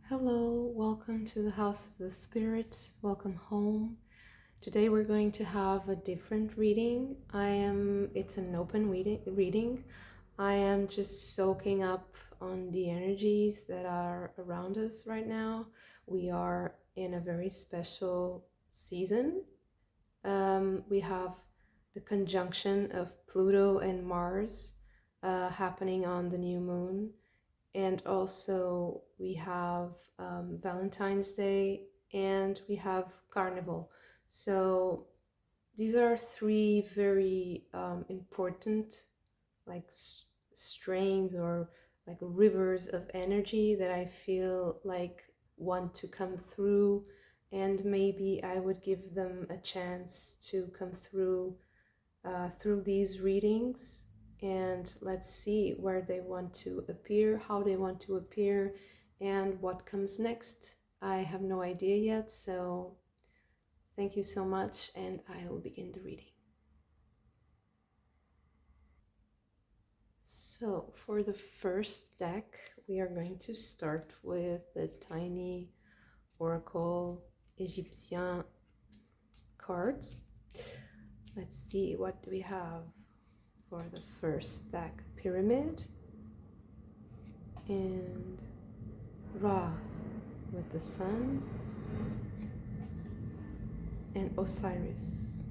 Hello, welcome to the House of the Spirit. Welcome home. Today we're going to have a different reading. It's an open reading. I am just soaking up on the energies that are around us right now. We are in a very special season. We have the conjunction of Pluto and Mars happening on the new moon. And also we have Valentine's Day and we have Carnaval. So these are three very important strains or like rivers of energy that I feel like want to come through, and maybe I would give them a chance to come through these readings. And let's see where they want to appear, how they want to appear, and what comes next. I have no idea yet, so thank you so much, and I will begin the reading. So for the first deck, we are going to start with the tiny Oracle Egyptien cards. Let's see, what do we have for the first deck? Pyramid and Ra with the sun and Osiris.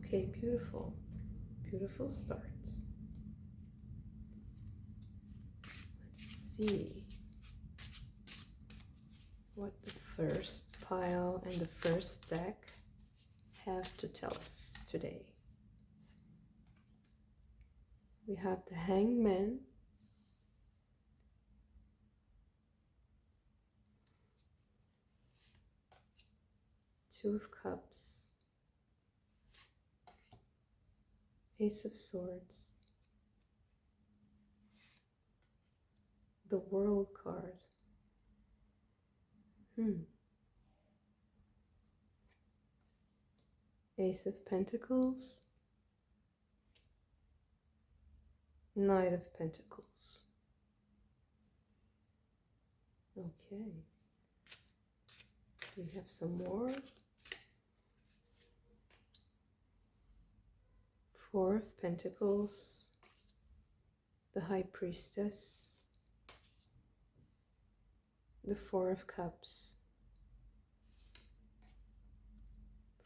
Okay, beautiful start. Let's see what the first pile and the first deck have to tell us today. We have the Hangman, Two of Cups, Ace of Swords, the World card, Ace of Pentacles, Knight of Pentacles. Okay. We have some more. Four of Pentacles, the High Priestess, the Four of Cups,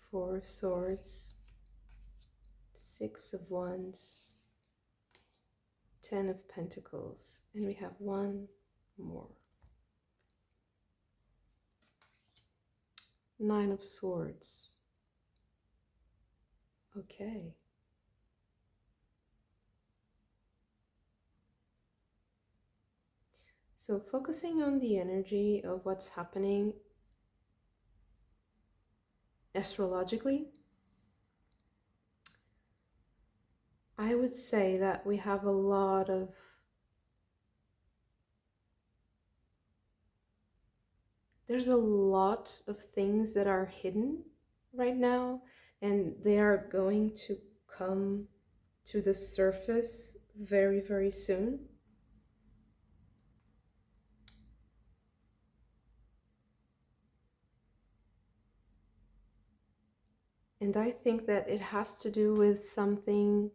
Four of Swords, Six of Wands, Ten of Pentacles, and we have one more. Nine of Swords. Okay. So focusing on the energy of what's happening astrologically, I would say that we have a lot of there's a lot of things that are hidden right now, and they are going to come to the surface very, very soon. And I think that it has to do with something,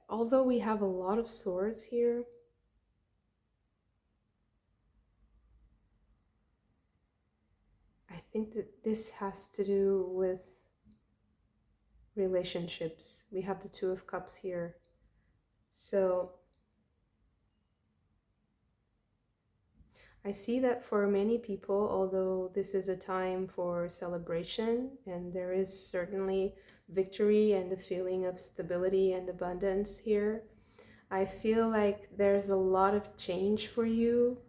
although we have a lot of swords here, I think that this has to do with relationships. We have the Two of Cups here. So I see that for many people, although this is a time for celebration and there is certainly victory and the feeling of stability and abundance here, I feel like there's a lot of change for you,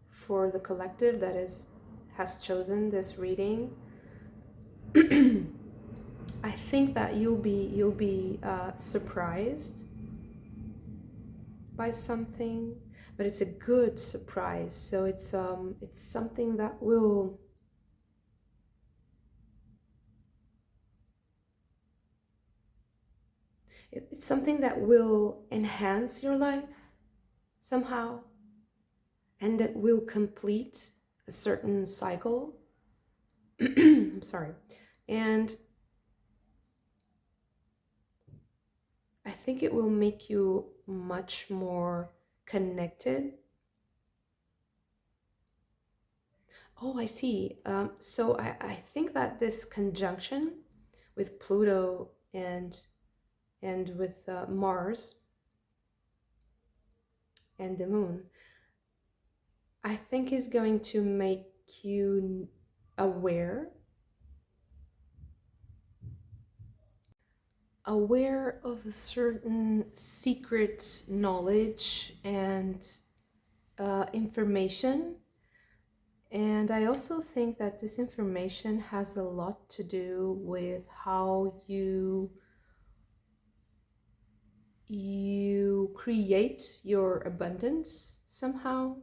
for the collective that has chosen this reading. I think that you'll be surprised by something, but it's a good surprise. So it's something that will It's something that will enhance your life somehow, and that will complete a certain cycle. I'm sorry. And I think it will make you much more connected. Oh, I see. So I think that this conjunction with Pluto and with Mars and the moon, I think is going to make you aware of a certain secret knowledge and information. And I also think that this information has a lot to do with how you create your abundance somehow.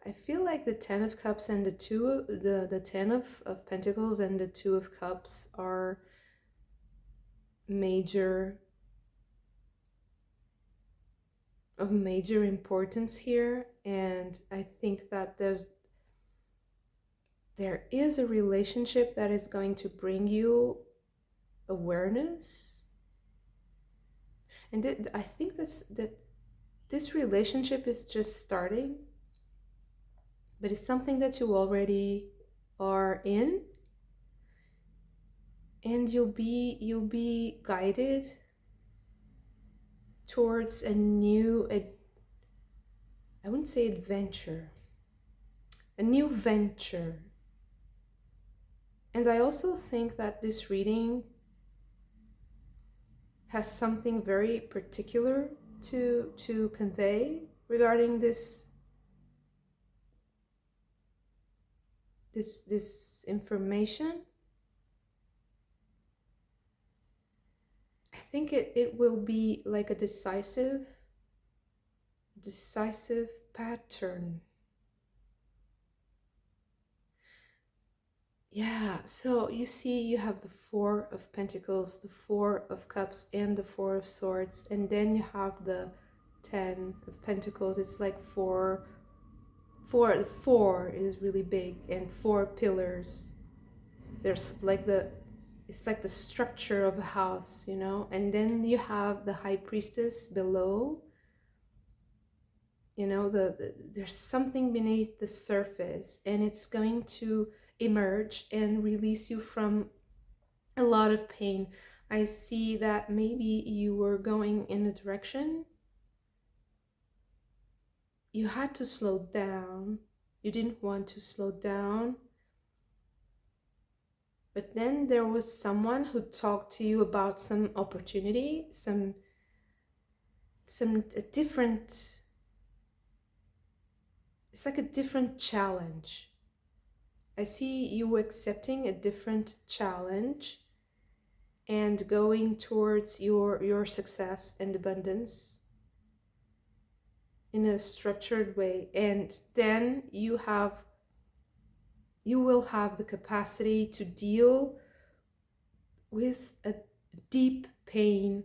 I feel like the Ten of Cups and the Ten of Pentacles and the Two of Cups are of major importance here. And I think that there is a relationship that is going to bring you awareness. And I think that this relationship is just starting, but it's something that you already are in, and you'll be guided towards a new, I wouldn't say adventure, a new venture. And I also think that this reading has something very particular to convey regarding this information. I think it will be like a decisive pattern. Yeah, so you see, you have the Four of Pentacles, the Four of Cups, and the Four of Swords, and then you have the Ten of Pentacles. It's like four is really big, and four pillars. There's like it's like the structure of a house, you know. And then you have the High Priestess below. You know, there's something beneath the surface, and it's going to emerge and release you from a lot of pain. I see that maybe you were going in a direction. You had to slow down. You didn't want to slow down. But then there was someone who talked to you about some opportunity, a different, it's like a different challenge. I see you accepting a different challenge and going towards your success and abundance in a structured way. And then you will have the capacity to deal with a deep pain,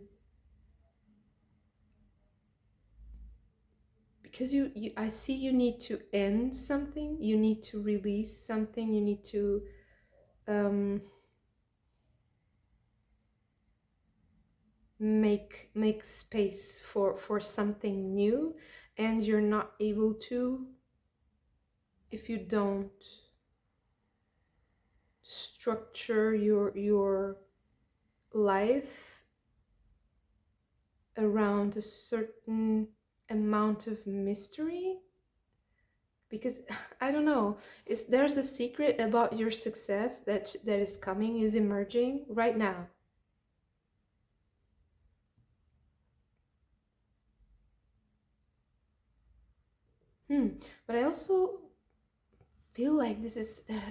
because I see you need to end something, you need to release something, you need to make space for something new, and you're not able to if you don't structure your life around a certain amount of mystery. Because I don't know, there's a secret about your success that is coming, is emerging right now. But I also feel like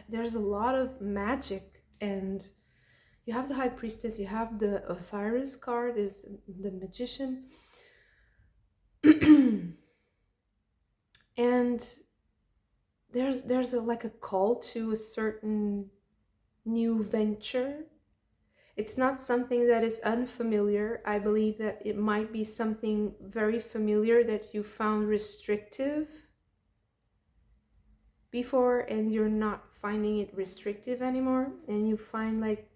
there's a lot of magic, and you have the High Priestess, you have the Osiris card, is the Magician. And there's like a call to a certain new venture. It's not something that is unfamiliar. I believe that it might be something very familiar that you found restrictive before, and you're not finding it restrictive anymore, and you find like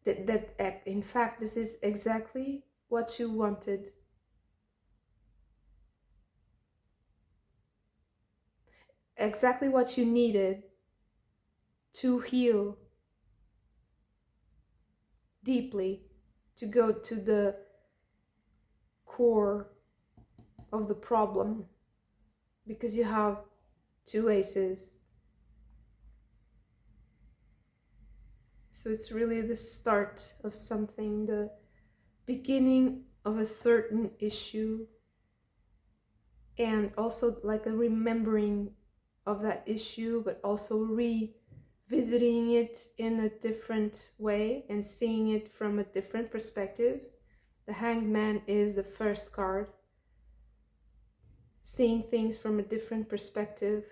that in fact this is exactly what you wanted. Exactly what you needed to heal deeply, to go to the core of the problem, because you have 2 aces. So it's really the start of something, the beginning of a certain issue, and also like a remembering of that issue, but also revisiting it in a different way and seeing it from a different perspective. The Hanged Man is the first card. Seeing things from a different perspective.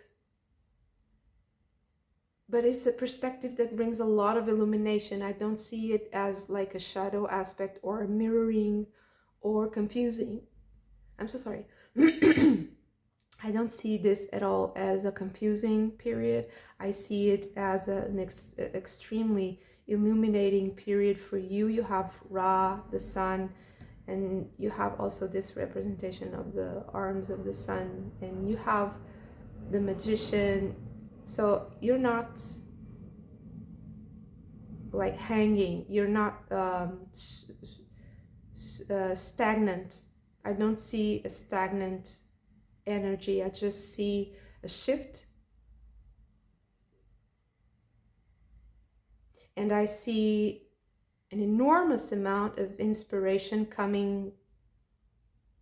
But it's a perspective that brings a lot of illumination. I don't see it as like a shadow aspect or a mirroring or confusing. I'm so sorry. I don't see this at all as a confusing period. I see it as an extremely illuminating period for you. You have Ra, the sun, and you have also this representation of the arms of the sun, and you have the Magician. So you're not like hanging, you're not stagnant. I don't see a stagnant energy. I just see a shift, and I see an enormous amount of inspiration coming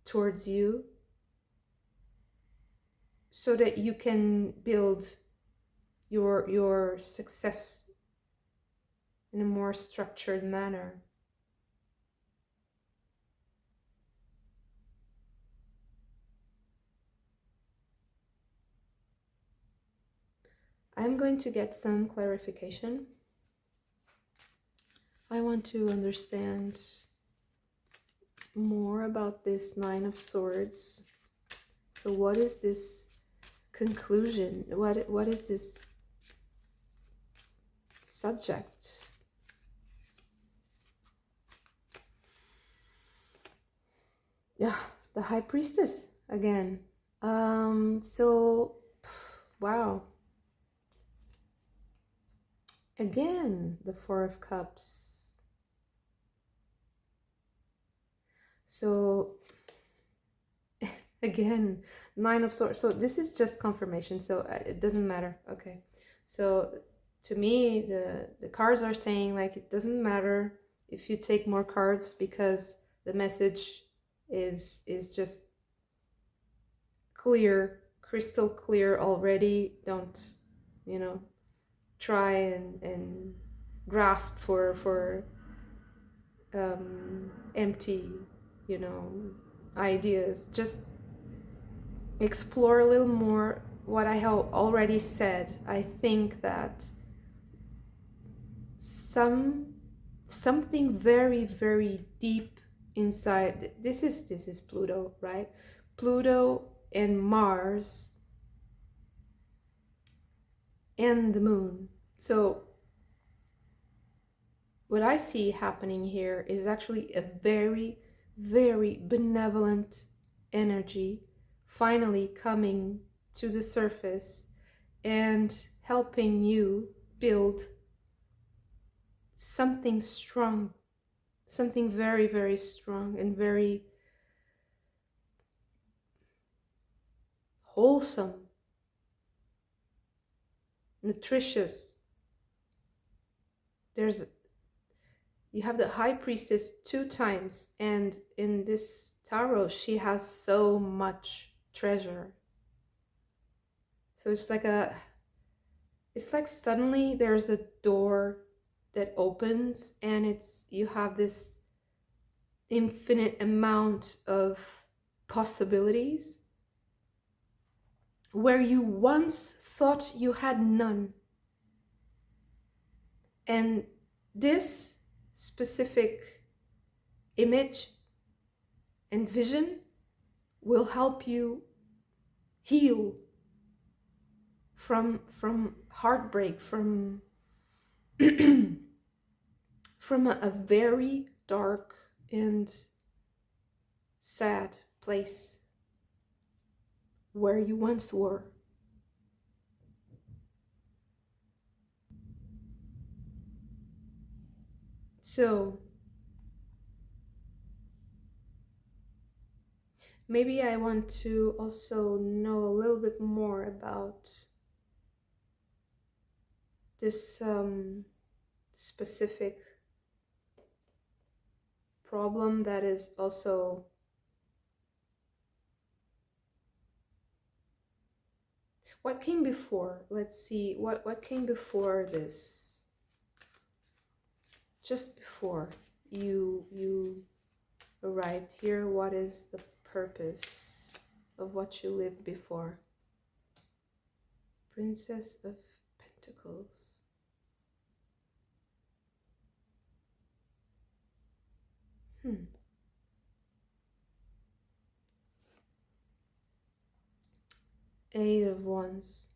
towards you so that you can build your success in a more structured manner. I'm going to get some clarification. I want to understand more about this Nine of Swords. So what is this conclusion? What is this subject? Yeah, the High Priestess again. So wow. Again, the Four of Cups. So again, Nine of Swords. So this is just confirmation, so it doesn't matter. Okay, so to me the cards are saying like it doesn't matter if you take more cards, because the message is just clear, crystal clear already. Don't, you know, try and grasp for empty, you know, ideas. Just explore a little more what I have already said. I think that something very, very deep inside, this is Pluto, right? Pluto and Mars and the moon. So what I see happening here is actually a very, very benevolent energy finally coming to the surface and helping you build something strong, something very, very strong and very wholesome, nutritious. You have the High Priestess 2 times, and in this tarot she has so much treasure. So it's like suddenly there's a door that opens, and you have this infinite amount of possibilities where you once thought you had none. And this specific image and vision will help you heal from heartbreak, from from a very dark and sad place where you once were. So maybe I want to also know a little bit more about this specific problem that is also what came before. Let's see what came before this. Just before you arrived here, what is the purpose of what you lived before? Princess of Pentacles. Eight of Wands.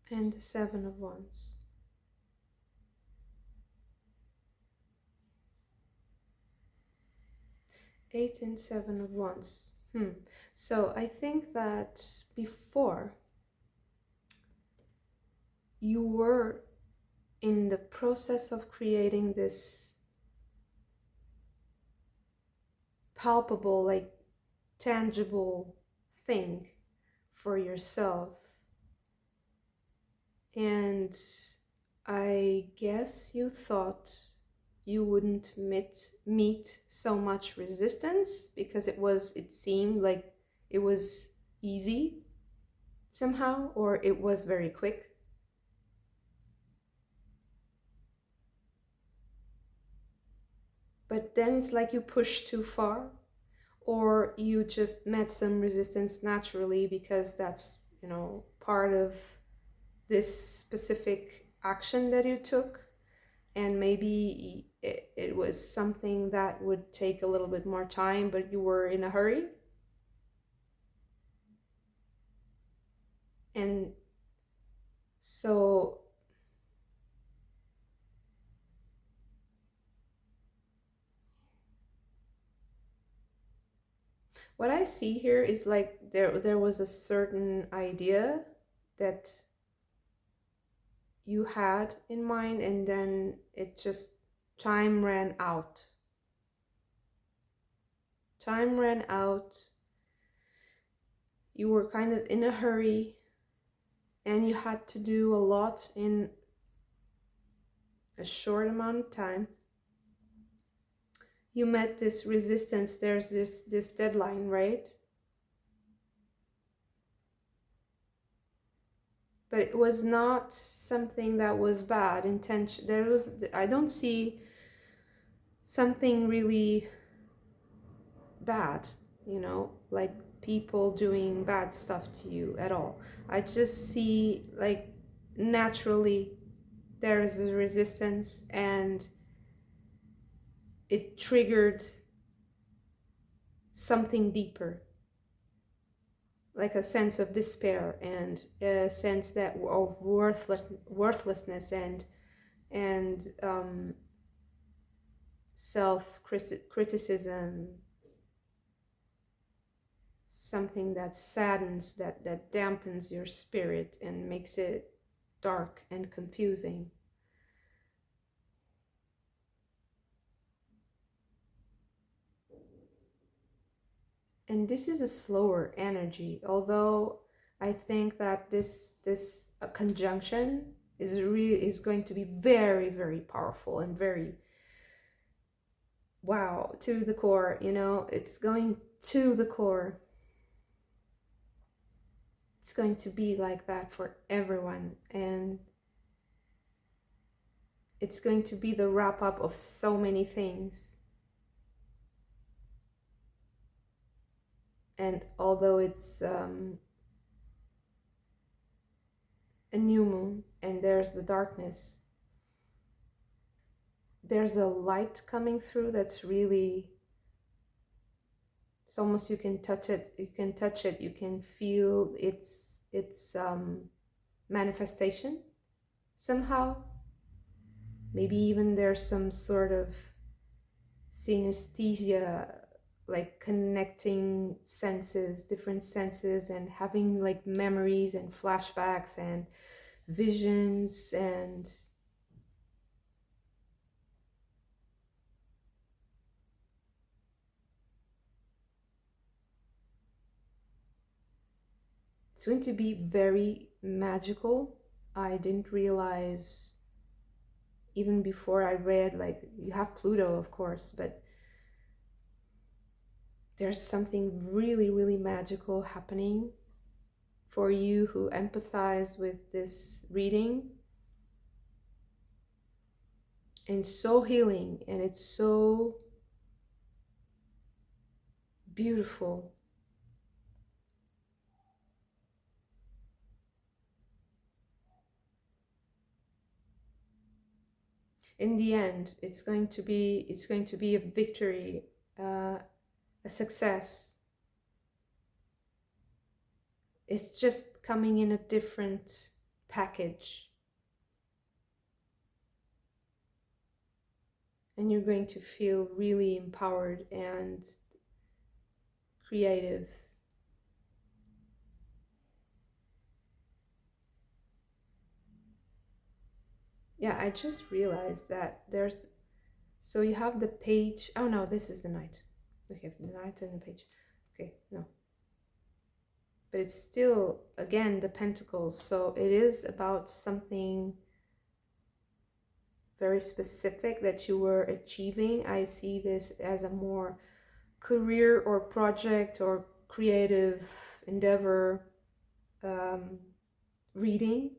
And the Seven of Wands. Eight and Seven of Wands. So I think that before you were in the process of creating this palpable, like tangible thing for yourself. And I guess you thought you wouldn't meet so much resistance because it seemed like it was easy somehow, or it was very quick. But then it's like you pushed too far, or you just met some resistance naturally because that's, part of this specific action that you took. And maybe it was something that would take a little bit more time, but you were in a hurry. And so what I see here is like there was a certain idea that you had in mind, and then it just time ran out. Time ran out. You were kind of in a hurry, and you had to do a lot in a short amount of time. You met this resistance. There's this deadline, right? But it was not something that was bad intention. I don't see something really bad, like people doing bad stuff to you at all. I just see like naturally there is a resistance, and it triggered something deeper, like a sense of despair and a sense that of worthlessness and self-criticism, something that saddens, that dampens your spirit and makes it dark and confusing. And this is a slower energy, although I think that this conjunction is going to be very, very powerful and very wow, to the core, it's going to the core. It's going to be like that for everyone, and it's going to be the wrap up of so many things. And although it's a new moon and there's the darkness, there's a light coming through that's really, it's almost, you can touch it, you can feel its manifestation somehow. Maybe even there's some sort of synesthesia, like connecting senses, different senses, and having like memories and flashbacks and visions, and it's going to be very magical. I didn't realize even before I read, like, you have Pluto, of course, but there's something really, really magical happening for you who empathize with this reading. And so healing, and it's so beautiful. In the end, it's going to be a victory, a success. It's just coming in a different package. And you're going to feel really empowered and creative. Yeah, I just realized that there's, so you have the page, oh no, this is the knight. Okay, the knight and the page. Okay, no. But it's still, again, the pentacles. So it is about something very specific that you were achieving. I see this as a more career or project or creative endeavor reading.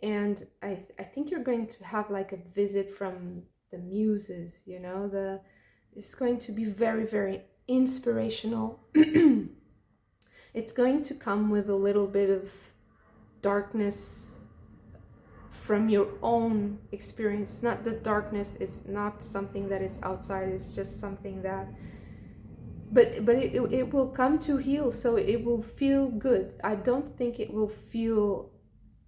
And I think you're going to have like a visit from the muses, you know, it's going to be very, very inspirational. It's going to come with a little bit of darkness from your own experience. Not the darkness, it's not something that is outside, it's just something that, but it will come to heal, so it will feel good. I don't think it will feel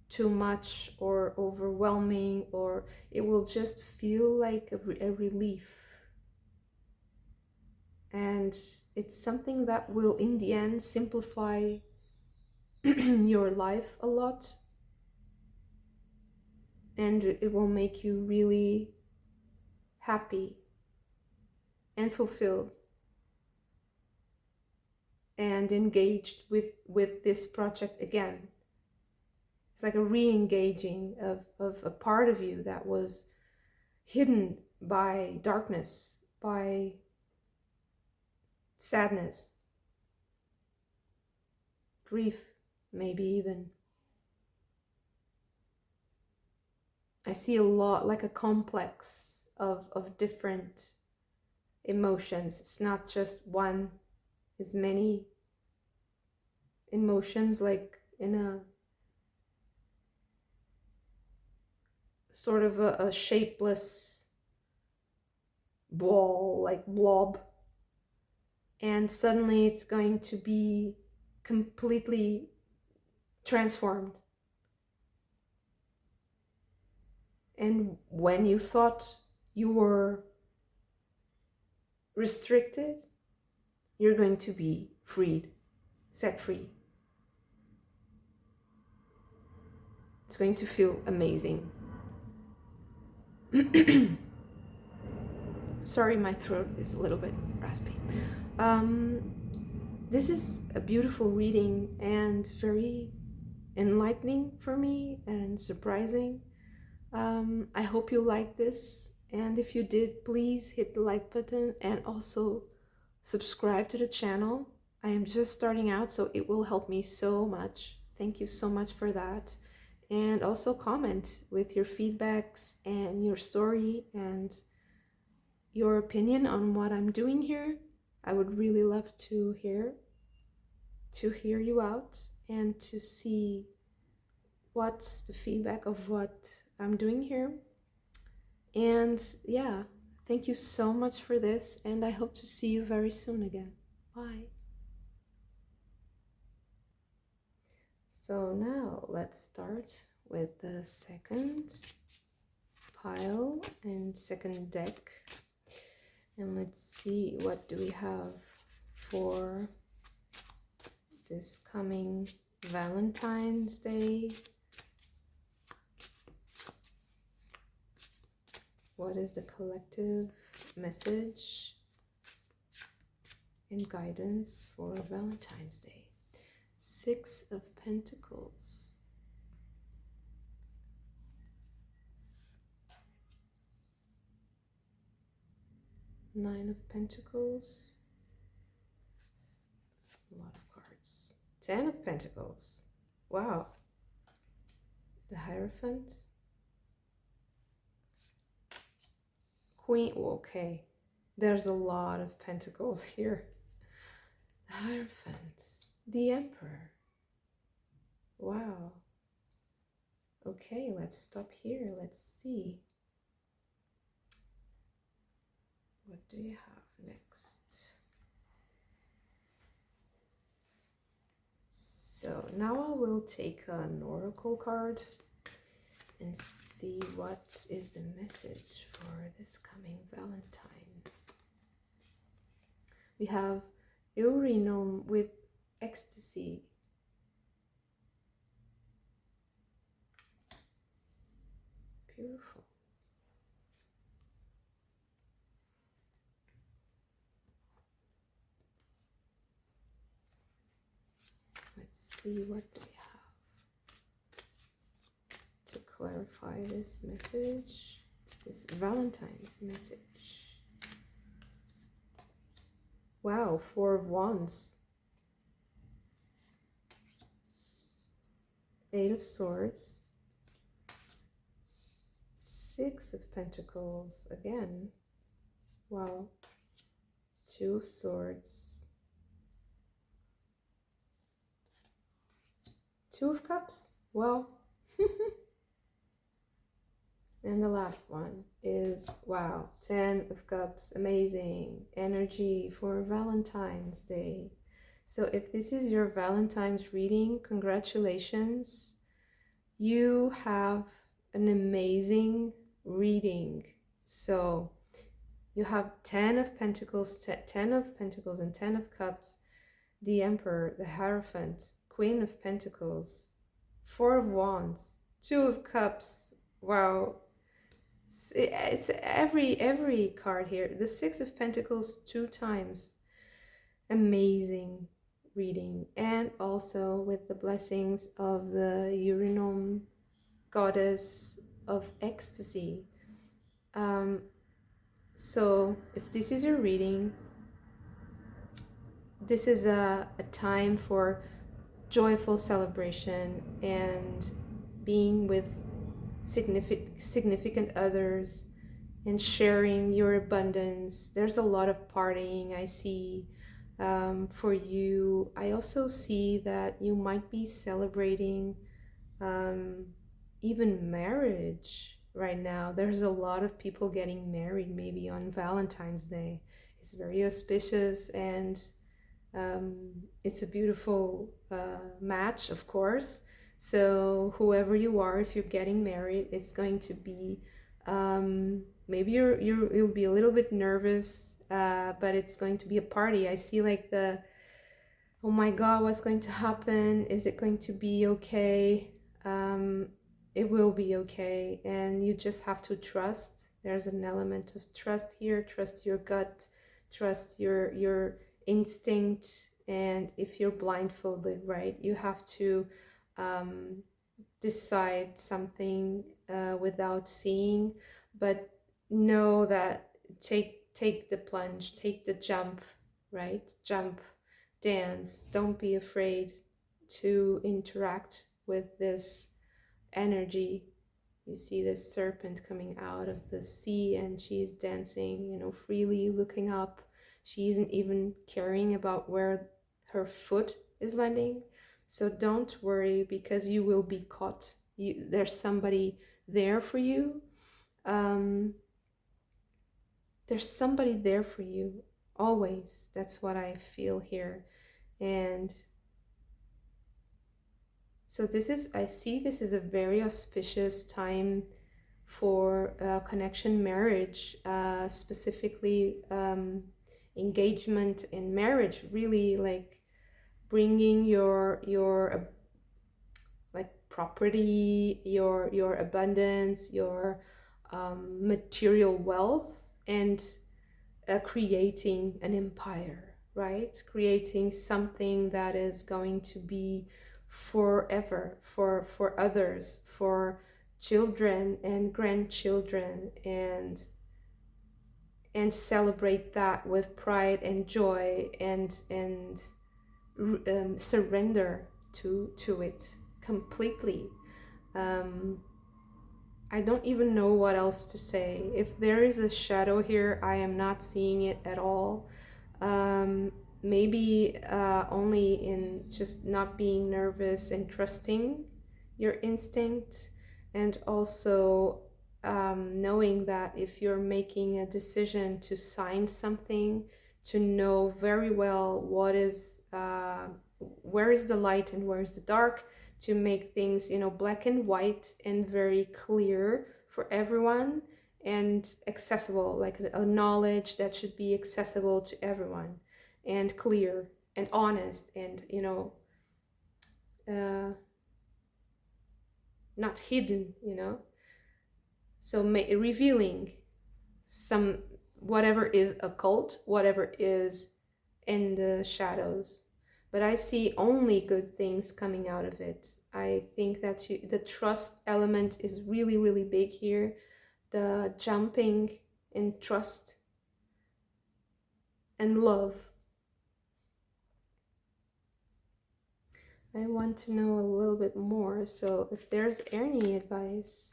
too much or overwhelming, or it will just feel like a relief. And it's something that will in the end simplify your life a lot, and it will make you really happy and fulfilled and engaged with this project again. It's like a re-engaging of a part of you that was hidden by darkness, by sadness, grief, maybe even. I see a lot, like a complex of different emotions. It's not just one, it's many emotions, like in a sort of a shapeless ball, like blob. And suddenly it's going to be completely transformed. And when you thought you were restricted, you're going to be freed, set free. It's going to feel amazing. Sorry, my throat is a little bit raspy. This is a beautiful reading and very enlightening for me and surprising. I hope you like this, and if you did, please hit the like button and also subscribe to the channel. I am just starting out, so it will help me so much. Thank you so much for that. And also comment with your feedbacks and your story and your opinion on what I'm doing here. I would really love to hear you out and to see what's the feedback of what I'm doing here. And yeah, thank you so much for this, and I hope to see you very soon again. Bye. So now let's start with the second pile and second deck. And let's see, what do we have for this coming Valentine's Day? What is the collective message and guidance for Valentine's Day? 6 of Pentacles. Nine of Pentacles. A lot of cards. 10 of Pentacles. Wow. The Hierophant. Queen. Okay. There's a lot of Pentacles here. The Hierophant. The Emperor. Wow. Okay, let's stop here. Let's see. What do you have next? So now I will take an oracle card and see what is the message for this coming Valentine. We have Eurinum with ecstasy. Beautiful. Let's see, what do we have to clarify this message, this Valentine's message. Wow, 4 of Wands. 8 of Swords. 6 of Pentacles again. Wow. 2 of Swords. 2 of Cups. Wow. And the last one is, wow, 10 of Cups. Amazing energy for Valentine's Day. So if this is your Valentine's reading, congratulations. You have an amazing reading. So you have 10 of Pentacles, 10 of Pentacles and 10 of Cups, the Emperor, the Hierophant, Queen of Pentacles, 4 of Wands, 2 of Cups. Wow. It's every card here. The 6 of Pentacles 2 times. Amazing reading. And also with the blessings of the Eurinum, goddess of ecstasy. So if this is your reading, this is a time for joyful celebration and being with significant others and sharing your abundance. There's a lot of partying I see for you. I also see that you might be celebrating even marriage right now. There's a lot of people getting married maybe on Valentine's Day. It's very auspicious, and it's a beautiful match, of course. So whoever you are, if you're getting married, it's going to be maybe you'll be a little bit nervous, but it's going to be a party. I see like the, oh my God, what's going to happen? Is it going to be okay? It will be okay, and you just have to trust. There's an element of trust here. Trust your gut, trust your instinct. And if you're blindfolded, right, you have to decide something without seeing, but know that take the plunge, take the jump, right? Jump, dance. Don't be afraid to interact with this energy. You see this serpent coming out of the sea, and she's dancing, freely, looking up. She isn't even caring about where her foot is landing. So don't worry, because you will be caught. There's somebody there for you. There's somebody there for you always. That's what I feel here. And so I see this is a very auspicious time for connection, marriage, specifically engagement and marriage, really like bringing your like property, your abundance, your material wealth, and creating an empire, right? Creating something that is going to be forever for others, for children and grandchildren, and celebrate that with pride and joy, and surrender to it completely. I don't even know what else to say. If there is a shadow here, I am not seeing it at all. Maybe only in just not being nervous and trusting your instinct, and also knowing that if you're making a decision to sign something, to know very well what is where is the light and where is the dark, to make things, you know, black and white and very clear for everyone and accessible, like a knowledge that should be accessible to everyone, and clear and honest, and, you know, not hidden, you know. So revealing some, whatever is occult, whatever is in the shadows. But I see only good things coming out of it. I think that the trust element is really, really big here. The jumping in trust and love. I want to know a little bit more. So if there's any advice.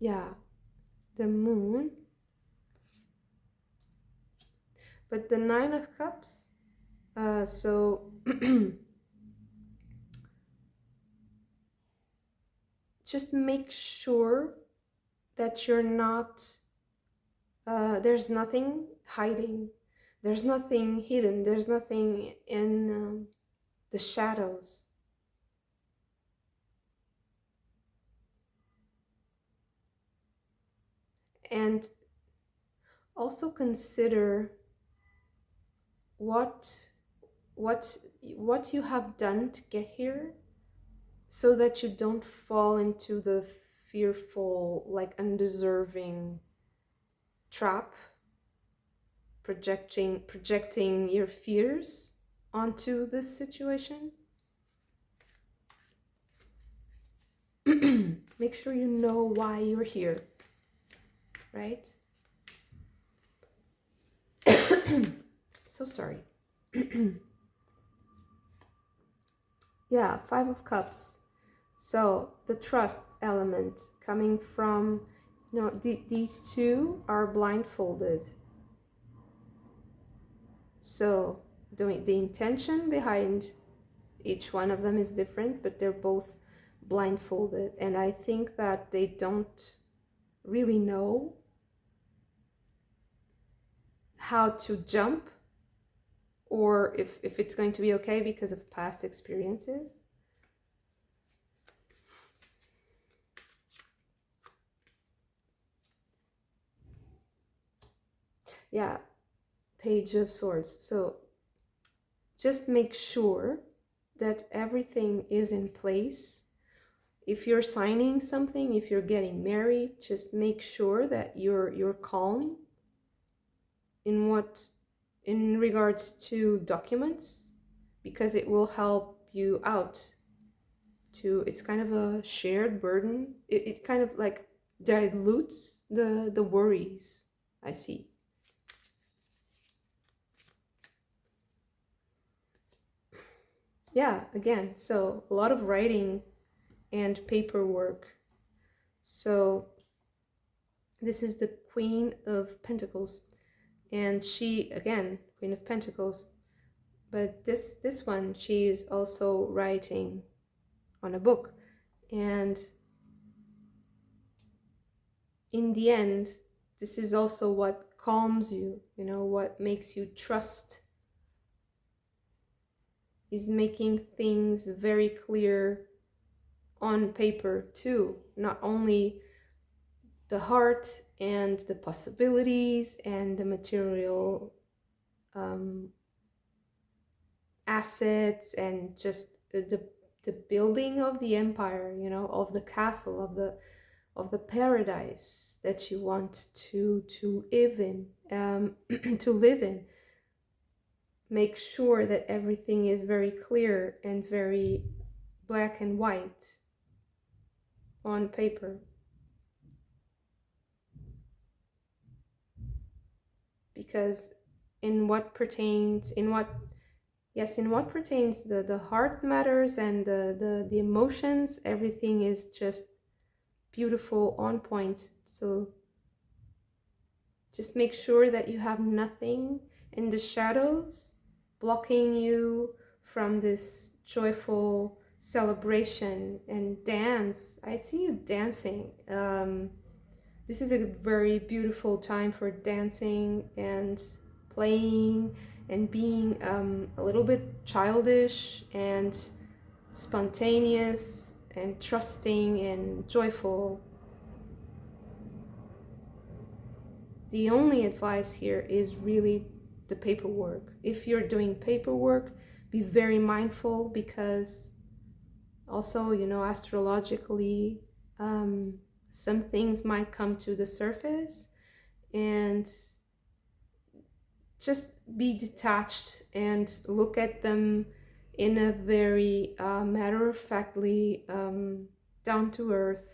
Yeah, the moon. But the 9 of Cups, so just make sure that you're not, there's nothing hiding, there's nothing hidden, there's nothing in the shadows. And also consider what you have done to get here, so that you don't fall into the fearful, like undeserving trap, projecting your fears onto this situation. Make sure you know why you're here, right? So sorry. Yeah, 5 of Cups. So the trust element coming from, you know, these two are blindfolded. So the intention behind each one of them is different, but they're both blindfolded. And I think that they don't really know how to jump, or if it's going to be okay because of past experiences. Yeah, Page of Swords. So just make sure that everything is in place. If you're signing something, if you're getting married, just make sure that you're calm in regards to documents, because it will help you out. It's kind of a shared burden. It kind of like dilutes the worries, I see. Yeah, again, so a lot of writing and paperwork. So this is the Queen of Pentacles, and she, again, Queen of Pentacles, but this one, she is also writing on a book, and in the end, this is also what calms you, you know, what makes you trust, is making things very clear on paper too, not only the heart and the possibilities and the material assets and just the building of the empire, you know, of the castle, of the paradise that you want to live in, to live in. Make sure that everything is very clear and very black and white on paper. Because in what pertains the heart matters, and the emotions, everything is just beautiful, on point. So just make sure that you have nothing in the shadows blocking you from this joyful celebration and dance. I see you dancing. This is a very beautiful time for dancing and playing and being a little bit childish and spontaneous and trusting and joyful. The only advice here is really the paperwork. If you're doing paperwork, be very mindful, because also, you know, astrologically, some things might come to the surface, and just be detached and look at them in a very matter-of-factly, down-to-earth,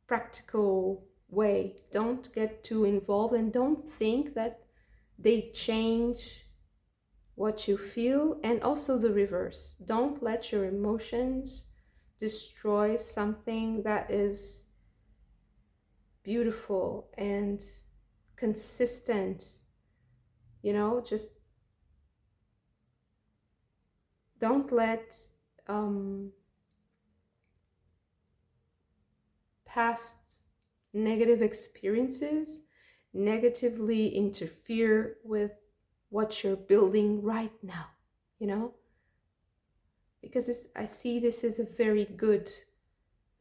practical way. Don't get too involved, and don't think that they change what you feel. And also the reverse. Don't let your emotions destroy something that is beautiful and consistent. You know, just don't let past negative experiences negatively interfere with what you're building right now, you know, because I see this is a very good,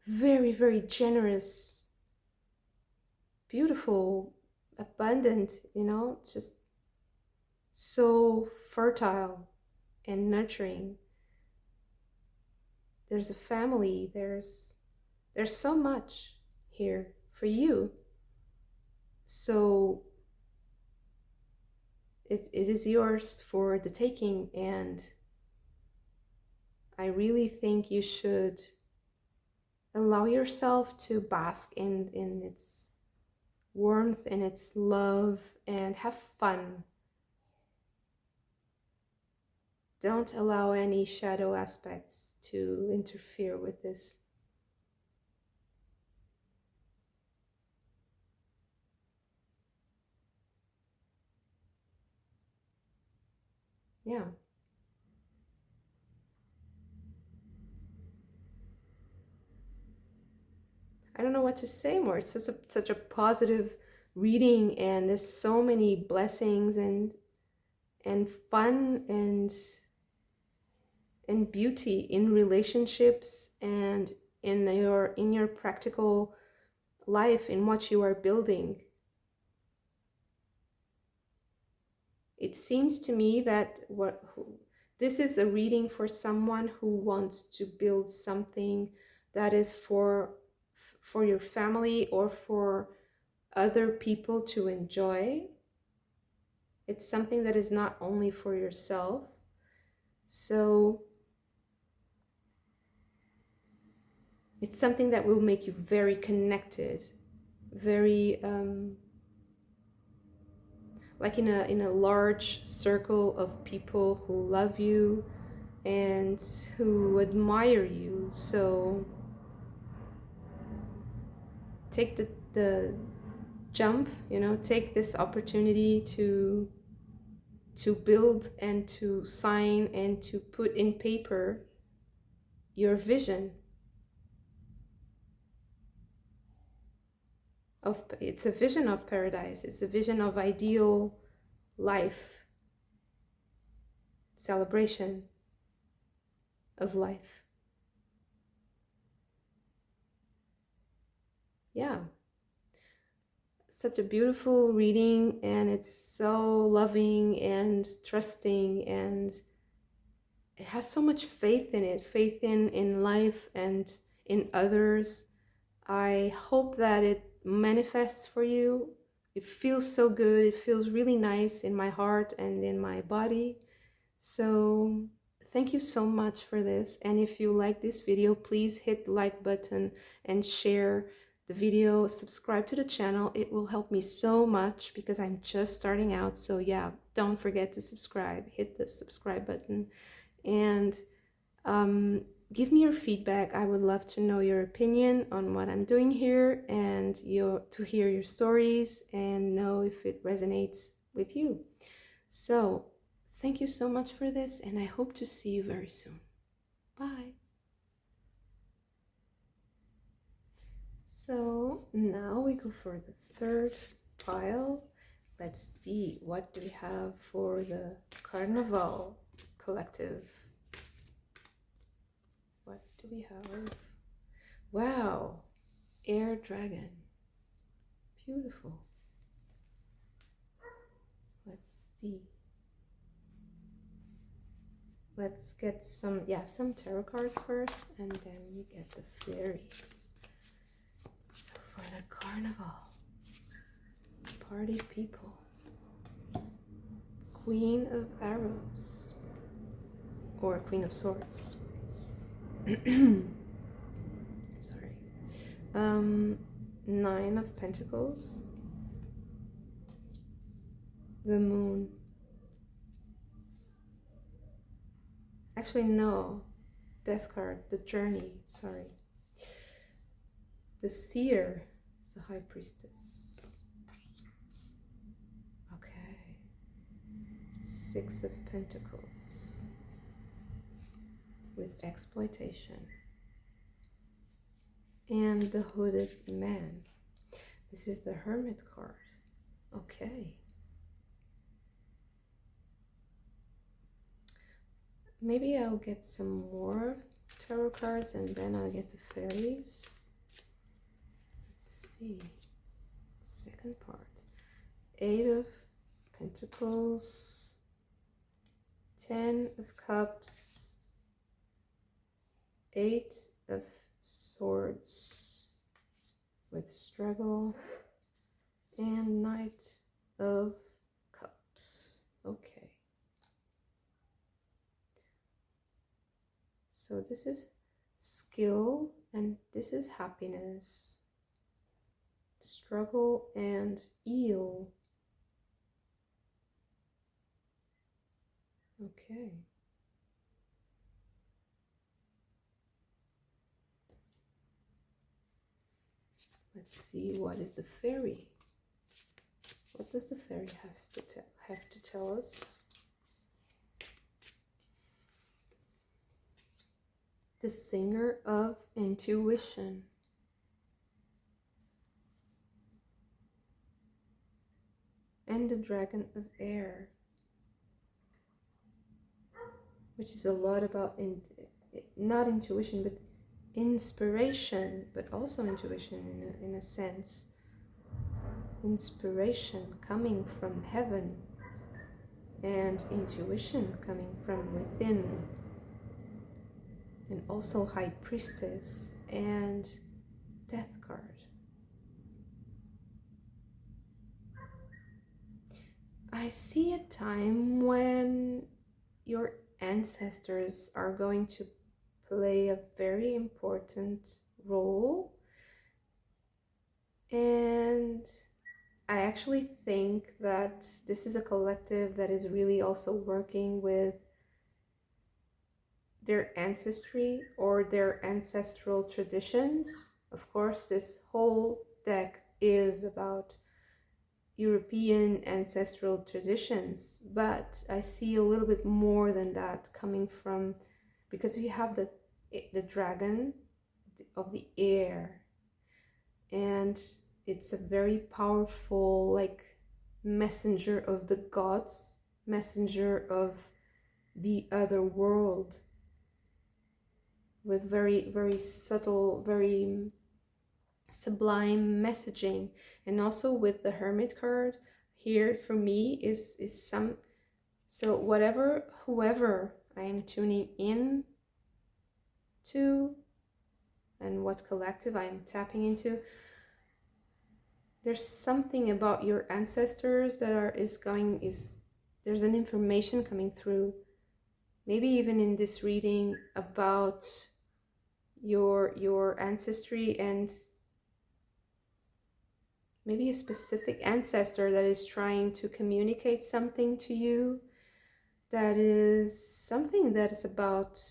very, very generous, beautiful, abundant, you know, just so fertile and nurturing. There's a family, there's so much here for you. So it is yours for the taking, and I really think you should allow yourself to bask in its warmth and its love, and have fun. Don't allow any shadow aspects to interfere with this. Yeah. I don't know what to say more. It's such a positive reading, and there's so many blessings and fun and beauty in relationships and in your practical life, in what you are building. It seems to me that this is a reading for someone who wants to build something that is for your family or for other people to enjoy. It's something that is not only for yourself. So it's something that will make you very connected, very like in a large circle of people who love you and who admire you. So take the jump, you know, take this opportunity to build and to sign and to put in paper your vision of, it's a vision of paradise, it's a vision of ideal life, celebration of life. Yeah, such a beautiful reading, and it's so loving and trusting, and it has so much faith in it, faith in life and in others. I hope that it manifests for you. It feels so good. It feels really nice in my heart and in my body. So thank you so much for this. And if you like this video, please hit the like button and share the video. Subscribe to the channel. It will help me so much because I'm just starting out. So yeah, don't forget to subscribe. Hit the subscribe button. And give me your feedback. I would love to know your opinion on what I'm doing here, and to hear your stories and know if it resonates with you. So thank you so much for this, and I hope to see you very soon. Bye. So now we go for the third pile. Let's see, what do we have for the Carnaval collective? What do we have? Wow, air dragon. Beautiful. Let's see. Let's get some tarot cards first, and then we get the fairies. So for the Carnival, party people. Queen of Arrows, or Queen of Swords. Sorry. 9 of Pentacles. The Moon. Actually, no. Death card. The Journey. Sorry. The Seer is the High Priestess. Okay. 6 of Pentacles. With exploitation. And the Hooded Man. This is the Hermit card. Okay. Maybe I'll get some more tarot cards and then I'll get the fairies. Let's see. Second part. 8 of Pentacles. 10 of Cups. 8 of Swords with struggle, and Knight of Cups. Okay. So this is skill and this is happiness. Struggle and eel. Okay. Let's see, what is the fairy? What does the fairy have to tell us? The Singer of Intuition. And the Dragon of Air, which is a lot about not intuition, but inspiration, but also intuition in a sense. Inspiration coming from heaven and intuition coming from within, and also High Priestess and Death card. I see a time when your ancestors are going to play a very important role, and I actually think that this is a collective that is really also working with their ancestry or their ancestral traditions. Of course, this whole deck is about European ancestral traditions, but I see a little bit more than that coming from, because you have the dragon of the air, and it's a very powerful, like, messenger of the gods, messenger of the other world, with very, very subtle, very sublime messaging. And also with the Hermit card here, for me, is some, so whoever I am tuning in to, and what collective I am tapping into, there's something about your ancestors that there's an information coming through, maybe even in this reading, about your ancestry, and maybe a specific ancestor that is trying to communicate something to you, that is something that is about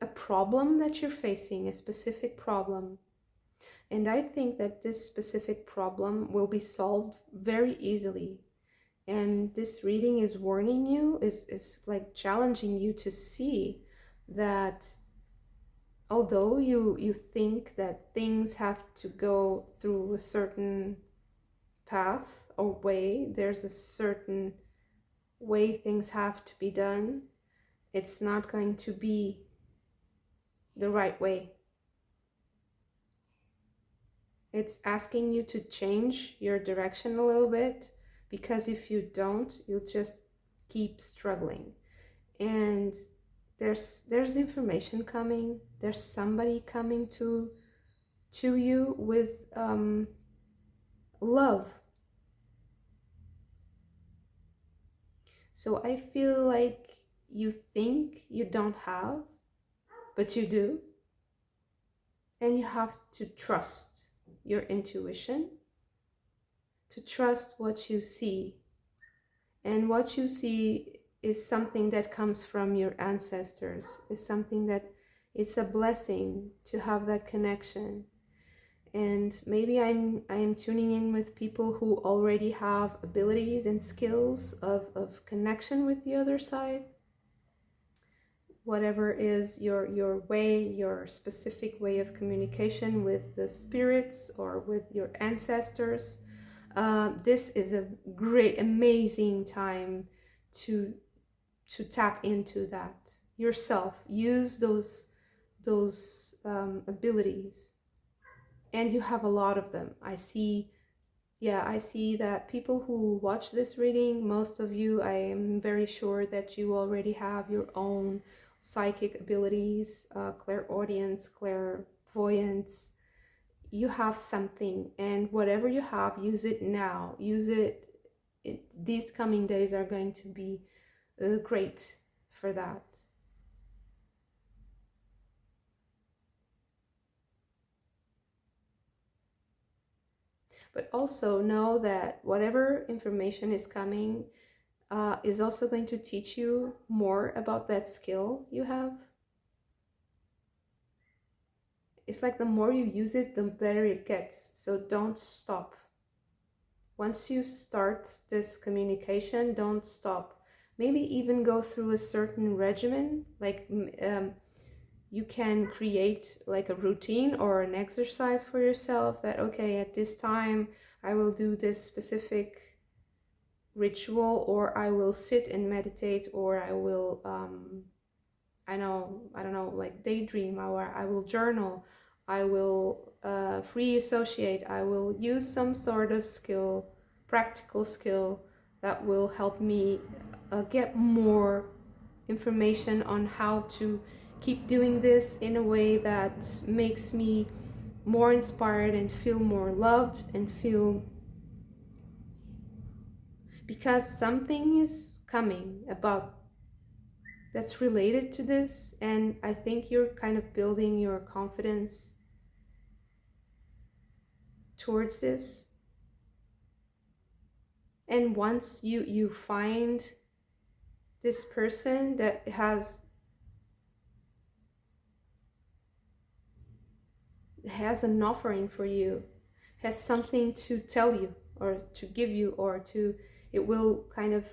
a problem that you're facing, a specific problem. And I think that this specific problem will be solved very easily. And this reading is warning you, is like challenging you to see that although you think that things have to go through a certain path or way, there's a certain way things have to be done, it's not going to be the right way. It's asking you to change your direction a little bit, because if you don't, you'll just keep struggling. And there's information coming, there's somebody coming to you with love. So I feel like you think you don't have, but you do. And you have to trust your intuition, to trust what you see. And what you see is something that comes from your ancestors, is something that it's a blessing to have that connection. And maybe I'm tuning in with people who already have abilities and skills of connection with the other side. Whatever is your way, your specific way of communication with the spirits or with your ancestors, this is a great, amazing time to tap into that yourself. Use those abilities, and you have a lot of them. I see that people who watch this reading, most of you, I am very sure that you already have your own psychic abilities, clairaudience, clairvoyance. You have something, and whatever you have, use it now. Use it. These coming days are going to be great for that. But also know that whatever information is coming is also going to teach you more about that skill you have. It's like the more you use it, the better it gets. So don't stop. Once you start this communication, don't stop. Maybe even go through a certain regimen, like you can create like a routine or an exercise for yourself that, okay, at this time I will do this specific ritual, or I will sit and meditate, or I will I don't know, like daydream, or I will journal, I will free associate, I will use some sort of skill, practical skill that will help me get more information on how to keep doing this in a way that makes me more inspired and feel more loved and feel, because something is coming about that's related to this, and I think you're kind of building your confidence towards this. And once you find this person that has an offering for you, has something to tell you or to give you, or to, it will kind of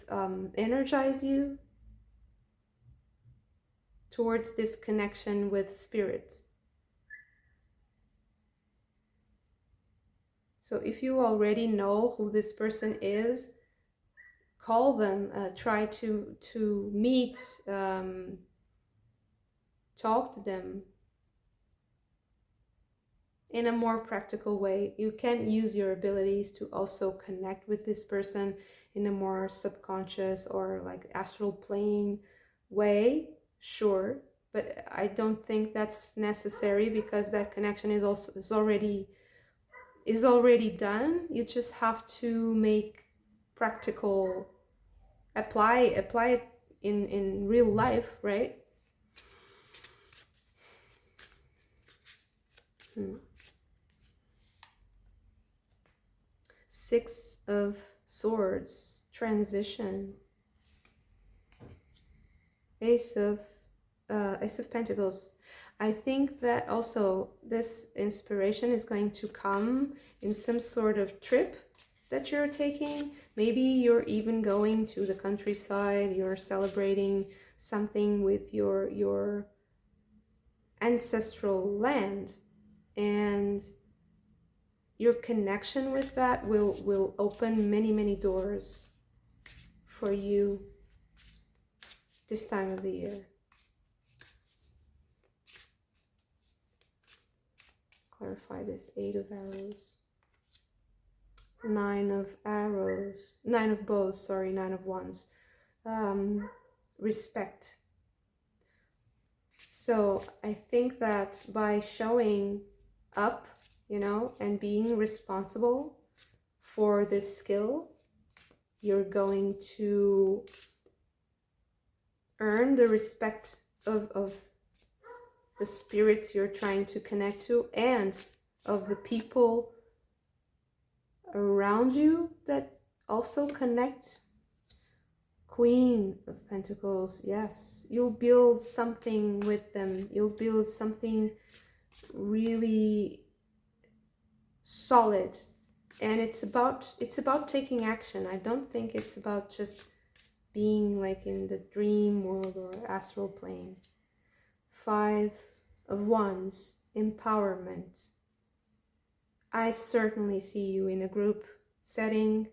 energize you towards this connection with spirit. So if you already know who this person is, call them, try to meet, talk to them in a more practical way. You can use your abilities to also connect with this person in a more subconscious or like astral plane way, sure, but I don't think that's necessary, because that connection is already done. You just have to make practical, apply it in real life, right? Six of Swords, transition. Ace of Pentacles. I think that also this inspiration is going to come in some sort of trip that you're taking. Maybe you're even going to the countryside, you're celebrating something with your ancestral land, and your connection with that will open many doors for you this time of the year. Clarify this. 8 of arrows. 9 of arrows. 9 of bows, sorry, 9 of wands. Respect. So I think that by showing up, you know, and being responsible for this skill, you're going to earn the respect of the spirits you're trying to connect to, and of the people around you that also connect. Queen of Pentacles, yes, you'll build something with them. You'll build something really solid, and it's about taking action. I don't think it's about just being like in the dream world or astral plane. 5 of Wands, empowerment. I certainly see you in a group setting.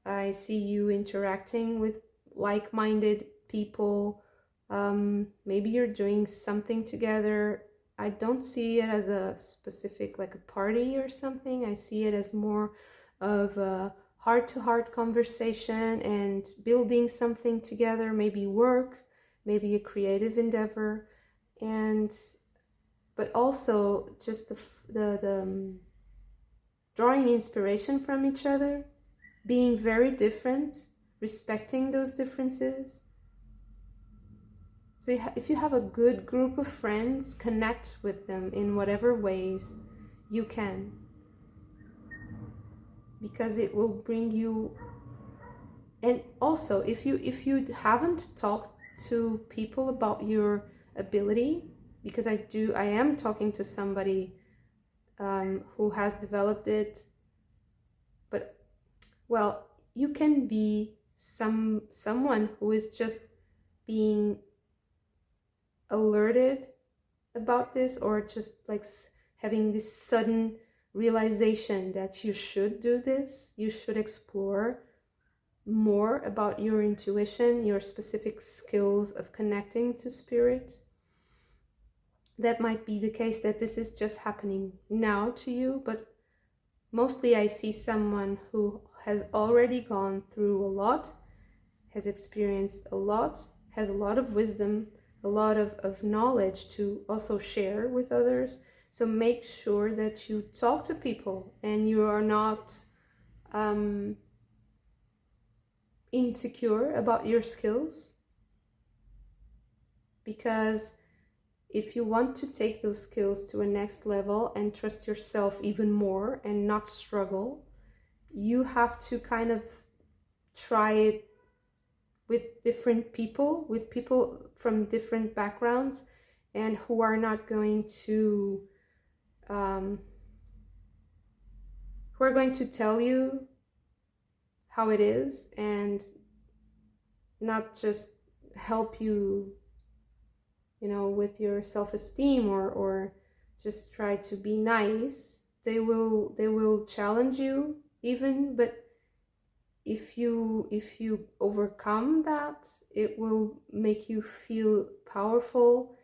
I see you interacting with like-minded people. Maybe you're doing something together. I don't see it as a specific, like a party or something. I see it as more of a heart-to-heart conversation and building something together, maybe work, maybe a creative endeavor, but also just the drawing inspiration from each other, being very different, respecting those differences. So if you have a good group of friends, connect with them in whatever ways you can, because it will bring you. And also, if you haven't talked to people about your ability, because I am talking to somebody who has developed it, but well, you can be someone who is just being alerted about this, or just like having this sudden realization that you should do this. You should explore more about your intuition, your specific skills of connecting to spirit. That might be the case, that this is just happening now to you, but mostly I see someone who has already gone through a lot, has experienced a lot, has a lot of wisdom, a lot of knowledge to also share with others. So make sure that you talk to people and you are not insecure about your skills, because if you want to take those skills to a next level and trust yourself even more and not struggle, you have to kind of try it with different people, with people from different backgrounds, and who are not going to who are going to tell you how it is and not just help you, you know, with your self-esteem or just try to be nice. They will challenge you even, but if you overcome that, it will make you feel powerful,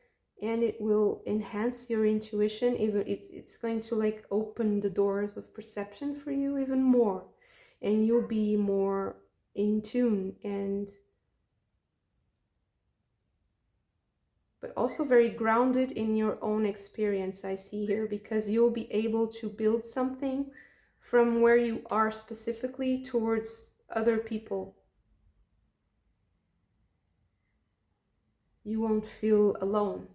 and it will enhance your intuition. Even it's going to like open the doors of perception for you even more, and you'll be more in tune, and but also very grounded in your own experience, I see here, because you'll be able to build something from where you are specifically towards other people. You won't feel alone.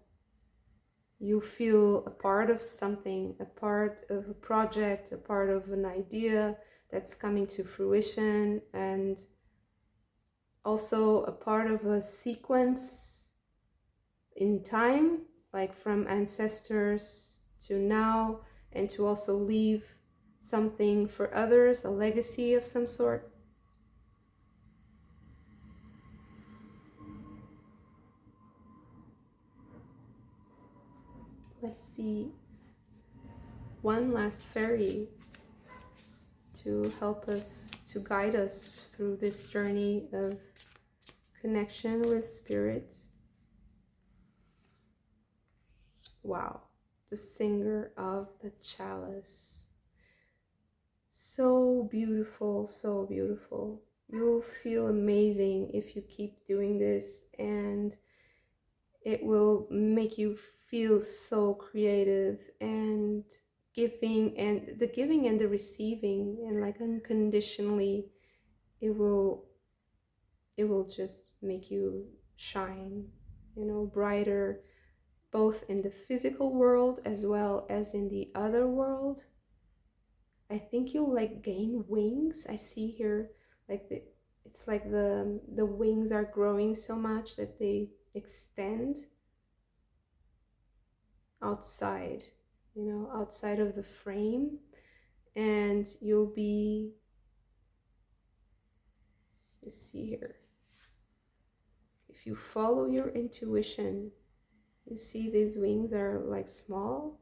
You feel a part of something, a part of a project, a part of an idea that's coming to fruition, and also a part of a sequence in time, like from ancestors to now, and to also leave something for others, a legacy of some sort. Let's see one last fairy to help us, to guide us through this journey of connection with spirits. Wow, the singer of the chalice. So beautiful, so beautiful. You'll feel amazing if you keep doing this, and it will make you feel so creative and giving, and the giving and the receiving, and like unconditionally, it will just make you shine, you know, brighter, both in the physical world as well as in the other world. I think you'll like gain wings. I see here like it's like the wings are growing so much that they extend outside, you know, outside of the frame, and you'll be, you see here, if you follow your intuition, you see these wings are like small.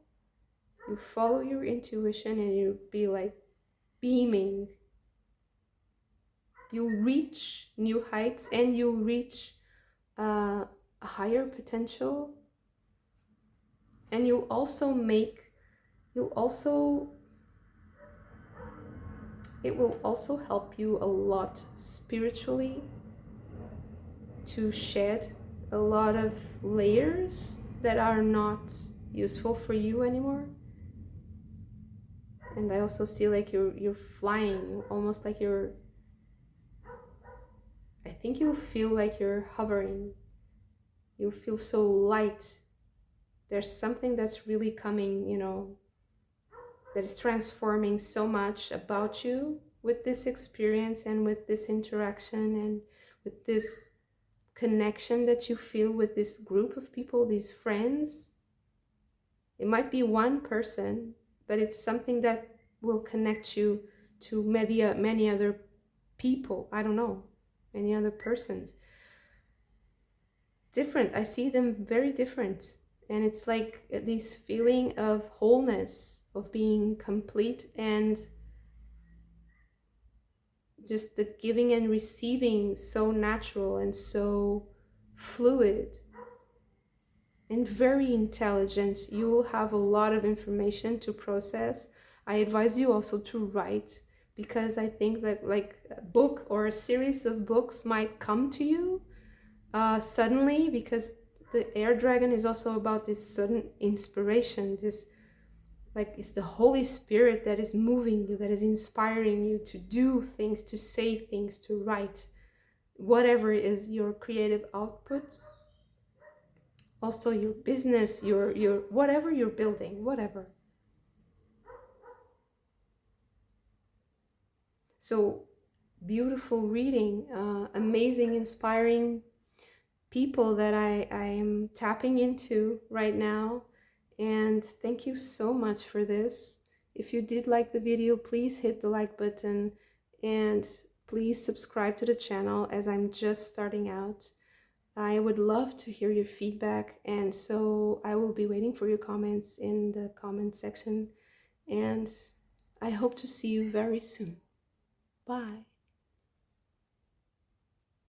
You follow your intuition and you'll be like beaming. You'll reach new heights, and you'll reach a higher potential. And it will also help you a lot spiritually to shed a lot of layers that are not useful for you anymore. And I also see like you're flying, almost like I think you'll feel like you're hovering. You'll feel so light. There's something that's really coming, you know, that is transforming so much about you with this experience and with this interaction and with this connection that you feel with this group of people, these friends. It might be one person, but it's something that will connect you to many other people. I don't know, many other persons. Different. I see them very different. And it's like this feeling of wholeness, of being complete, and just the giving and receiving so natural and so fluid and very intelligent. You will have a lot of information to process. I advise you also to write, because I think that like a book or a series of books might come to you suddenly, because the air dragon is also about this sudden inspiration, this like it's the Holy Spirit that is moving you, that is inspiring you to do things, to say things, to write, whatever is your creative output. Also your business, your whatever you're building, whatever. So beautiful reading, amazing, inspiring people that I am tapping into right now. And thank you so much for this. If you did like the video, please hit the like button and please subscribe to the channel as I'm just starting out. I would love to hear your feedback, and so I will be waiting for your comments in the comment section, and I hope to see you very soon. Bye.